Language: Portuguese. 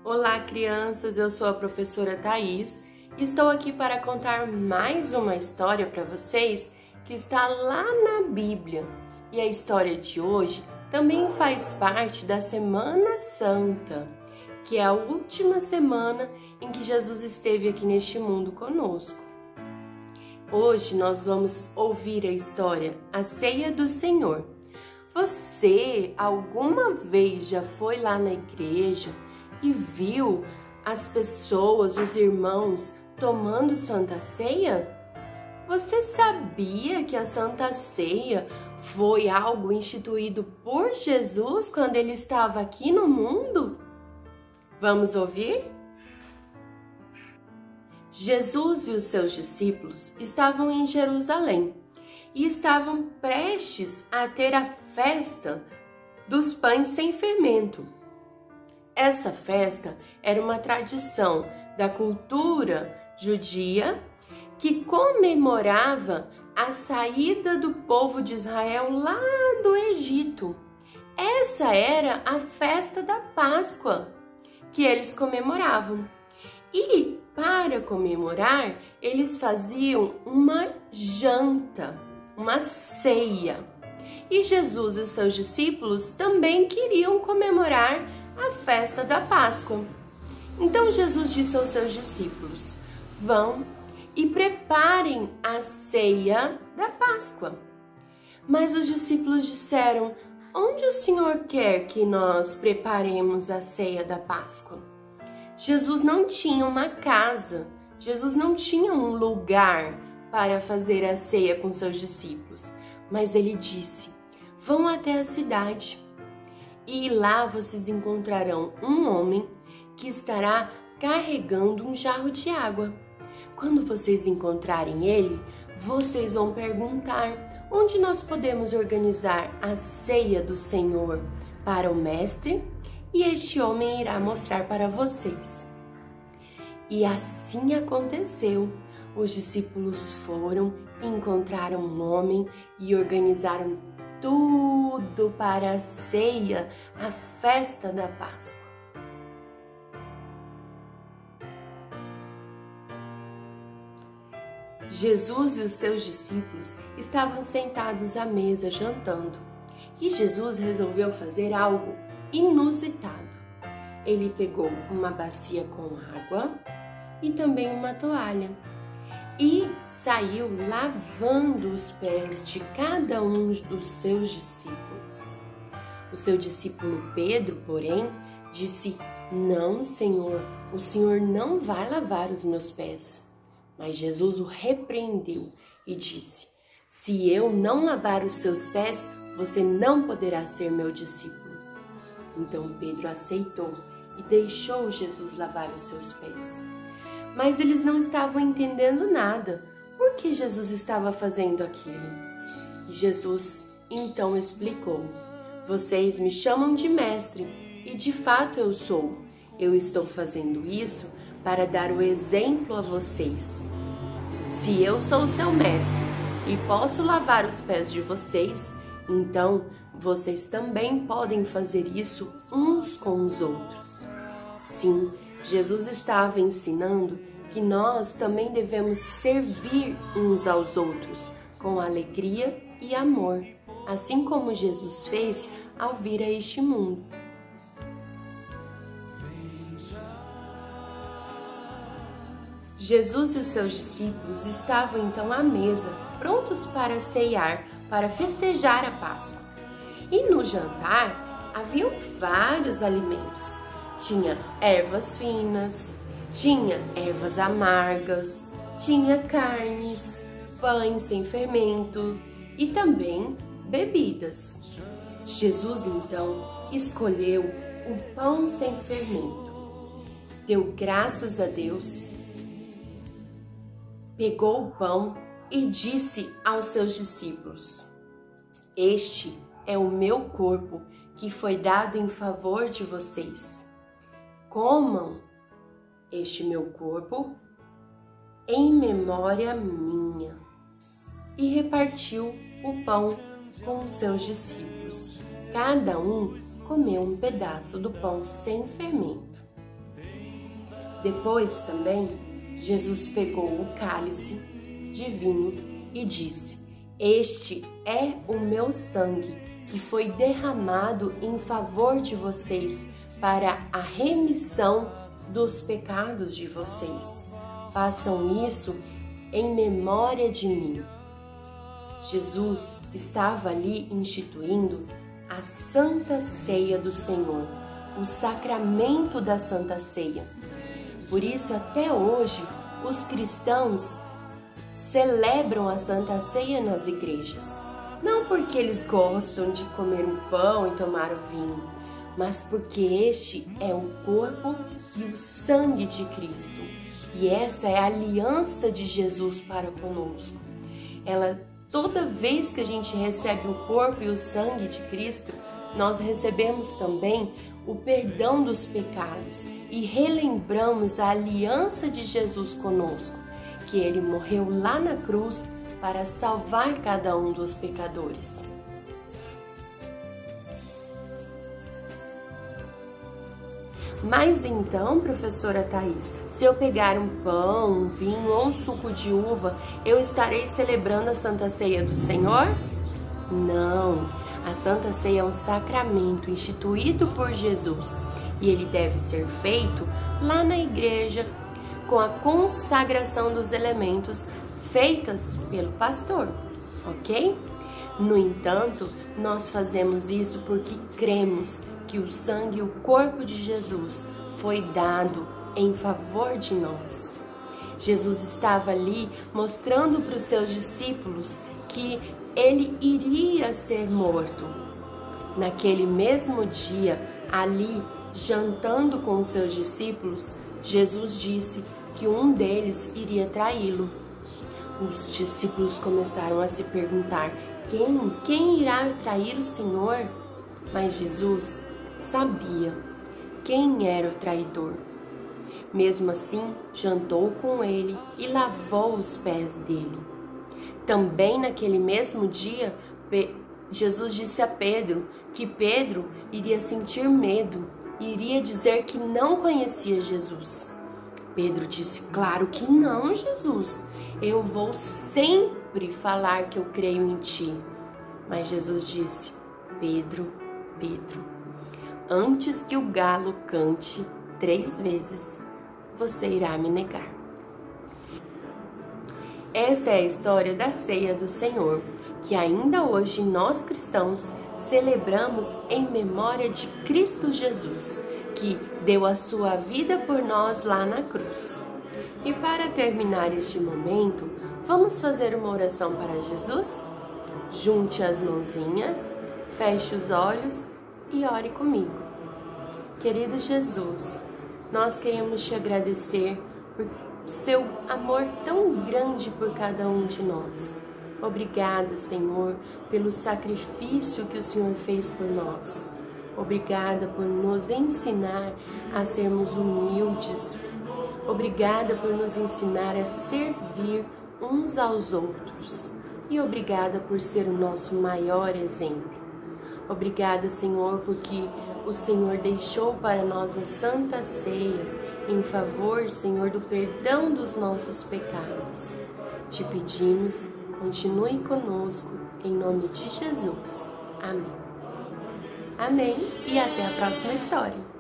Olá, crianças! Eu sou a professora Thaís e estou aqui para contar mais uma história para vocês que está lá na Bíblia. E a história de hoje também faz parte da Semana Santa, que é a última semana em que Jesus esteve aqui neste mundo conosco. Hoje nós vamos ouvir a história A Ceia do Senhor. Você alguma vez já foi lá na igreja e viu as pessoas, os irmãos, tomando Santa Ceia? Você sabia que a Santa Ceia foi algo instituído por Jesus quando ele estava aqui no mundo? Vamos ouvir? Jesus e os seus discípulos estavam em Jerusalém e estavam prestes a ter a festa dos pães sem fermento. Essa festa era uma tradição da cultura judia que comemorava a saída do povo de Israel lá do Egito. Essa era a festa da Páscoa que eles comemoravam. E para comemorar, eles faziam uma janta, uma ceia. E Jesus e os seus discípulos também queriam comemorar a festa da Páscoa. Então Jesus disse aos seus discípulos: vão e preparem a ceia da Páscoa. Mas os discípulos disseram: onde o Senhor quer que nós preparemos a ceia da Páscoa? Jesus não tinha uma casa, Jesus não tinha um lugar para fazer a ceia com seus discípulos, mas ele disse: vão até a cidade. E lá vocês encontrarão um homem que estará carregando um jarro de água. Quando vocês encontrarem ele, vocês vão perguntar: onde nós podemos organizar a ceia do Senhor para o Mestre? E este homem irá mostrar para vocês. E assim aconteceu. Os discípulos foram, encontraram um homem e organizaram tudo para a ceia, a festa da Páscoa. Jesus e os seus discípulos estavam sentados à mesa jantando, e Jesus resolveu fazer algo inusitado. Ele pegou uma bacia com água e também uma toalha e saiu lavando os pés de cada um dos seus discípulos. O seu discípulo Pedro, porém, disse: não, Senhor, o Senhor não vai lavar os meus pés. Mas Jesus o repreendeu e disse: se eu não lavar os seus pés, você não poderá ser meu discípulo. Então Pedro aceitou e deixou Jesus lavar os seus pés. Mas eles não estavam entendendo nada. Por que Jesus estava fazendo aquilo? E Jesus então explicou: vocês me chamam de mestre, e de fato eu sou. Eu estou fazendo isso para dar o exemplo a vocês. Se eu sou o seu mestre e posso lavar os pés de vocês, então vocês também podem fazer isso uns com os outros. Sim, Jesus estava ensinando que nós também devemos servir uns aos outros com alegria e amor, assim como Jesus fez ao vir a este mundo. Jesus e os seus discípulos estavam então à mesa, prontos para ceiar, para festejar a Páscoa. E no jantar haviam vários alimentos. Tinha ervas finas, tinha ervas amargas, tinha carnes, pães sem fermento e também bebidas. Jesus então escolheu o pão sem fermento, deu graças a Deus, pegou o pão e disse aos seus discípulos: este é o meu corpo que foi dado em favor de vocês. Comam este meu corpo em memória minha. E repartiu o pão com os seus discípulos. Cada um comeu um pedaço do pão sem fermento. Depois também, Jesus pegou o cálice de vinho e disse: Este é o meu sangue, que foi derramado em favor de vocês para a remissão dos pecados de vocês. Façam isso em memória de mim. Jesus estava ali instituindo a Santa Ceia do Senhor, o sacramento da Santa Ceia. Por isso, até hoje, os cristãos celebram a Santa Ceia nas igrejas. Não porque eles gostam de comer um pão e tomar o vinho, mas porque este é o corpo e o sangue de Cristo. E essa é a aliança de Jesus para conosco. Toda vez que a gente recebe o corpo e o sangue de Cristo, nós recebemos também o perdão dos pecados e relembramos a aliança de Jesus conosco, que ele morreu lá na cruz para salvar cada um dos pecadores. Mas então, professora Thaís, se eu pegar um pão, um vinho ou um suco de uva, eu estarei celebrando a Santa Ceia do Senhor? Não, a Santa Ceia é um sacramento instituído por Jesus e ele deve ser feito lá na igreja com a consagração dos elementos feitas pelo pastor, ok? No entanto, nós fazemos isso porque cremos que o sangue e o corpo de Jesus foi dado em favor de nós. Jesus estava ali mostrando para os seus discípulos que ele iria ser morto. Naquele mesmo dia, ali, jantando com os seus discípulos, Jesus disse que um deles iria traí-lo. Os discípulos começaram a se perguntar: quem irá trair o Senhor? Mas Jesus sabia quem era o traidor. Mesmo assim, jantou com ele e lavou os pés dele. Também naquele mesmo dia, Jesus disse a Pedro que Pedro iria sentir medo e iria dizer que não conhecia Jesus. Pedro disse: claro que não, Jesus. Eu vou sempre falar que eu creio em ti. Mas Jesus disse: Pedro, Pedro, antes que o galo cante 3 vezes, você irá me negar. Esta é a história da ceia do Senhor, que ainda hoje nós cristãos celebramos em memória de Cristo Jesus, que deu a sua vida por nós lá na cruz. E para terminar este momento, vamos fazer uma oração para Jesus? Junte as mãozinhas, feche os olhos e ore comigo. Querido Jesus, nós queremos te agradecer por seu amor tão grande por cada um de nós. Obrigada, Senhor, pelo sacrifício que o Senhor fez por nós. Obrigada por nos ensinar a sermos humildes. Obrigada por nos ensinar a servir uns aos outros. E obrigada por ser o nosso maior exemplo. Obrigada, Senhor, porque o Senhor deixou para nós a Santa Ceia em favor, Senhor, do perdão dos nossos pecados. Te pedimos, continue conosco, em nome de Jesus. Amém. Amém e até a próxima história.